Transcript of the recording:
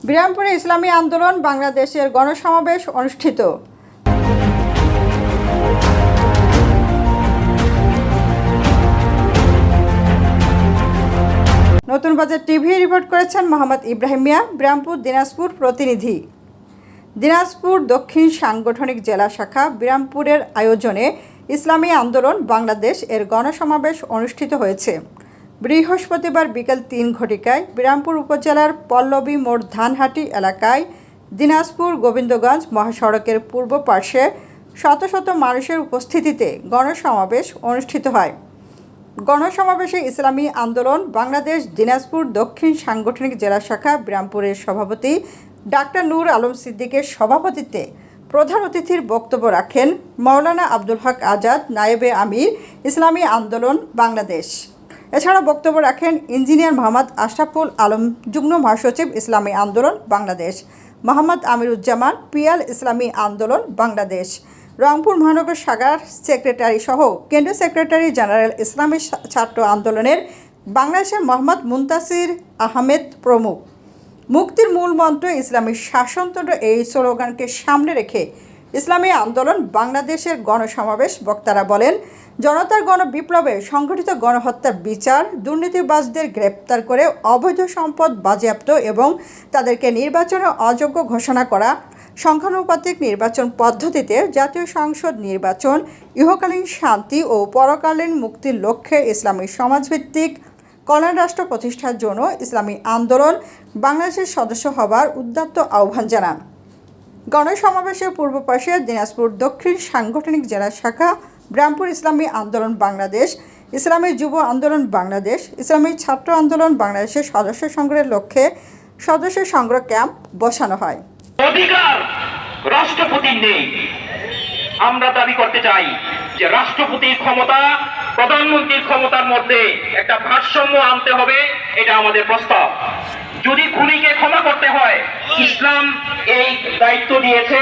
বিরামপুরে ইসলামী আন্দোলন বাংলাদেশের গণসমাবেশ অনুষ্ঠিত। নতুন বাজার টিভি রিপোর্ট করেছেন মোহাম্মদ ইব্রাহিম মিয়া, বিরামপুর দিনাজপুর প্রতিনিধি। দিনাজপুর দক্ষিণ সাংগঠনিক জেলা শাখা বিরামপুরের আয়োজনে ইসলামী আন্দোলন বাংলাদেশ এর গণসমাবেশ অনুষ্ঠিত হয়েছে। বৃহস্পতিবার বিকেল ৩ ঘটিকায় বিরামপুর উপজেলার পল্লবী মোড় ধানহাটি এলাকায় দিনাজপুর গোবিন্দগঞ্জ মহাসড়কের পূর্ব পার্শ্বে শত শত মানুষের উপস্থিতিতে গণসমাবেশ অনুষ্ঠিত হয়। গণসমাবেশে ইসলামী আন্দোলন বাংলাদেশ দিনাজপুর দক্ষিণ সাংগঠনিক জেলা শাখা বিরামপুরের সভাপতি ডাক্তার নূর আলম সিদ্দিকের সভাপতিত্বে প্রধান অতিথির বক্তব্য রাখেন মাওলানা আব্দুল হক আজাদ, নায়েবে আমির, ইসলামী আন্দোলন বাংলাদেশ। এছাড়া বক্তব্য রাখেন ইঞ্জিনিয়ার মোহাম্মদ আশরাফুল আলম, যুগ্ম মহাসচিব, ইসলামী আন্দোলন বাংলাদেশ, মোহাম্মদ আমিরুজ্জামান, পিয়াল, ইসলামী আন্দোলন বাংলাদেশ, রংপুর মহানগর শাখার সেক্রেটারি সহ কেন্দ্রীয় সেক্রেটারি জেনারেল ইসলামী ছাত্র আন্দোলনের বাংলাদেশের মোহাম্মদ মুনতাসির আহমেদ প্রমুখ। মুক্তির মূল মন্ত্র ইসলামী শাসনতন্ত্র এই স্লোগানকে সামনে রেখে ইসলামী আন্দোলন বাংলাদেশের গণসমাবেশ বক্তারা বলেন, জনতার গণবিপ্লবে সংগঠিত গণহত্যার বিচার, দুর্নীতিবাজদের গ্রেপ্তার করে অবৈধ সম্পদ বাজেয়াপ্ত এবং তাদেরকে নির্বাচনে অযোগ্য ঘোষণা করা, সংখ্যানুপাতিক নির্বাচন পদ্ধতিতে জাতীয় সংসদ নির্বাচন, ইহকালীন শান্তি ও পরকালীন মুক্তির লক্ষ্যে ইসলামী সমাজভিত্তিক কল্যাণ রাষ্ট্র প্রতিষ্ঠার জন্য ইসলামী আন্দোলন বাংলাদেশের সদস্য হবার উদাত্ত আহ্বান জানান। গণসমাবেশের পূর্ব পাশে দিনাজপুর দক্ষিণ সাংগঠনিক জেলা শাখা বিরামপুর ইসলামী আন্দোলন বাংলাদেশ, ইসলামী যুব আন্দোলন বাংলাদেশ, ইসলামী ছাত্র আন্দোলন বাংলাদেশের সদস্য সংগ্রহের লক্ষ্যে সদস্য সংগ্রহ ক্যাম্প বসানো হয়। অধিকার রাষ্ট্রপতির নেই। আমরা দাবি করতে চাই যে রাষ্ট্রপতির ক্ষমতা প্রধানমন্ত্রীর ক্ষমতার মধ্যে একটা ভারসাম্য আনতে হবে। এটা আমাদের প্রস্তাব। যদি খুনিকে ক্ষমা করতে হয়, ইসলাম এই দায়িত্ব দিয়েছে।